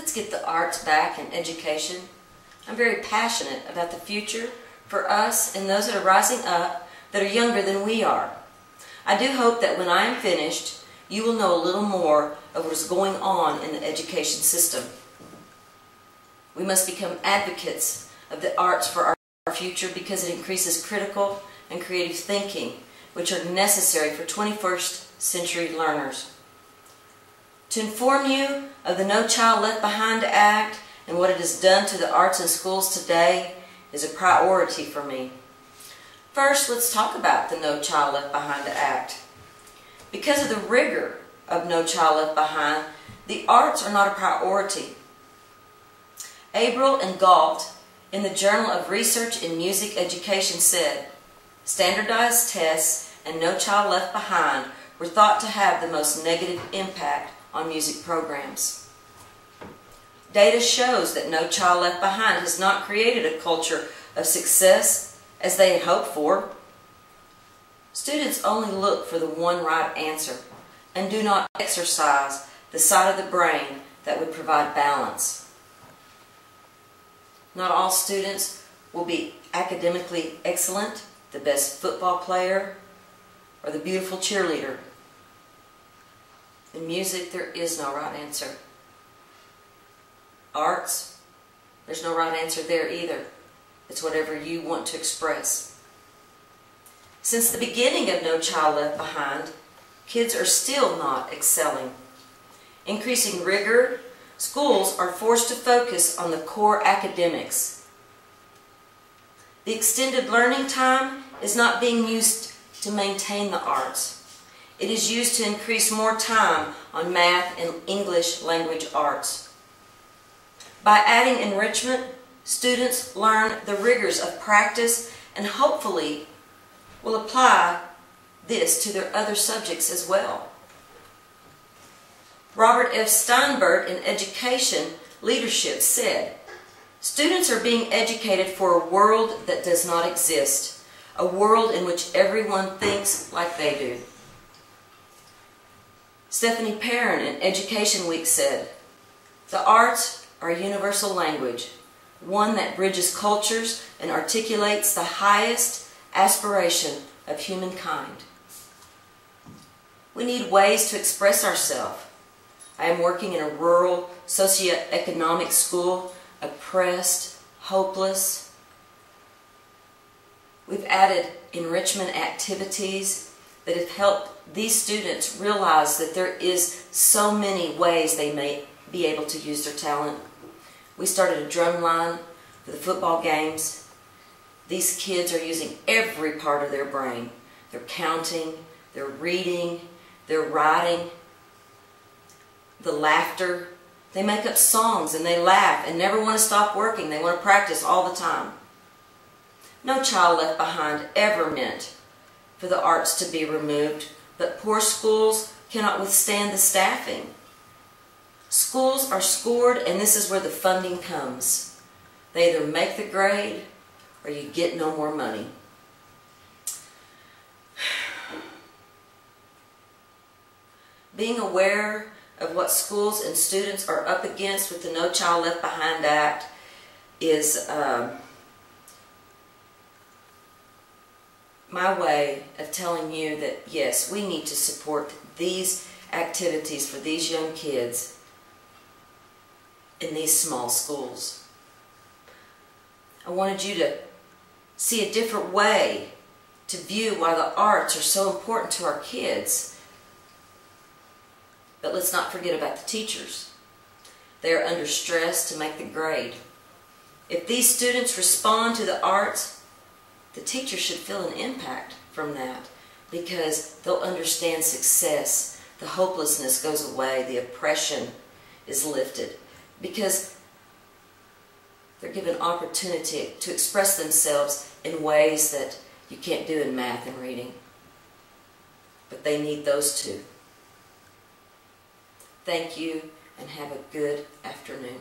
Let's get the arts back in education. I'm very passionate about the future for us and those that are rising up that are younger than we are. I do hope that when I am finished, you will know a little more of what is going on in the education system. We must become advocates of the arts for our future because it increases critical and creative thinking, which are necessary for 21st century learners. To inform you of the No Child Left Behind Act and what it has done to the arts in schools today is a priority for me. First, let's talk about the No Child Left Behind Act. Because of the rigor of No Child Left Behind, the arts are not a priority. Abril and Galt in the Journal of Research in Music Education said, standardized tests and No Child Left Behind were thought to have the most negative impact on music programs. Data shows that No Child Left Behind has not created a culture of success as they had hoped for. Students only look for the one right answer and do not exercise the side of the brain that would provide balance. Not all students will be academically excellent, the best football player, or the beautiful cheerleader. In music, there is no right answer. Arts, there's no right answer there either. It's whatever you want to express. Since the beginning of No Child Left Behind, kids are still not excelling. Increasing rigor, schools are forced to focus on the core academics. The extended learning time is not being used to maintain the arts. It is used to increase more time on math and English language arts. By adding enrichment, students learn the rigors of practice and hopefully will apply this to their other subjects as well. Robert F. Steinberg in Education Leadership said, students are being educated for a world that does not exist, a world in which everyone thinks like they do. Stephanie Perrin in Education Week said, the arts are a universal language, one that bridges cultures and articulates the highest aspiration of humankind. We need ways to express ourselves. I am working in a rural socioeconomic school, oppressed, hopeless. We've added enrichment activities that have helped these students realize that there is so many ways they may be able to use their talent. We started a drum line for the football games. These kids are using every part of their brain. They're counting, they're reading, they're writing, the laughter. They make up songs and they laugh and never want to stop working. They want to practice all the time. No Child Left Behind ever meant for the arts to be removed, but poor schools cannot withstand the staffing. Schools are scored, and this is where the funding comes. They either make the grade or you get no more money. Being aware of what schools and students are up against with the No Child Left Behind Act is my way of telling you that yes, we need to support these activities for these young kids in these small schools. I wanted you to see a different way to view why the arts are so important to our kids. But let's not forget about the teachers. They are under stress to make the grade. If these students respond to the arts, the teacher should feel an impact from that because they'll understand success. The hopelessness goes away. The oppression is lifted because they're given opportunity to express themselves in ways that you can't do in math and reading. But they need those two. Thank you and have a good afternoon.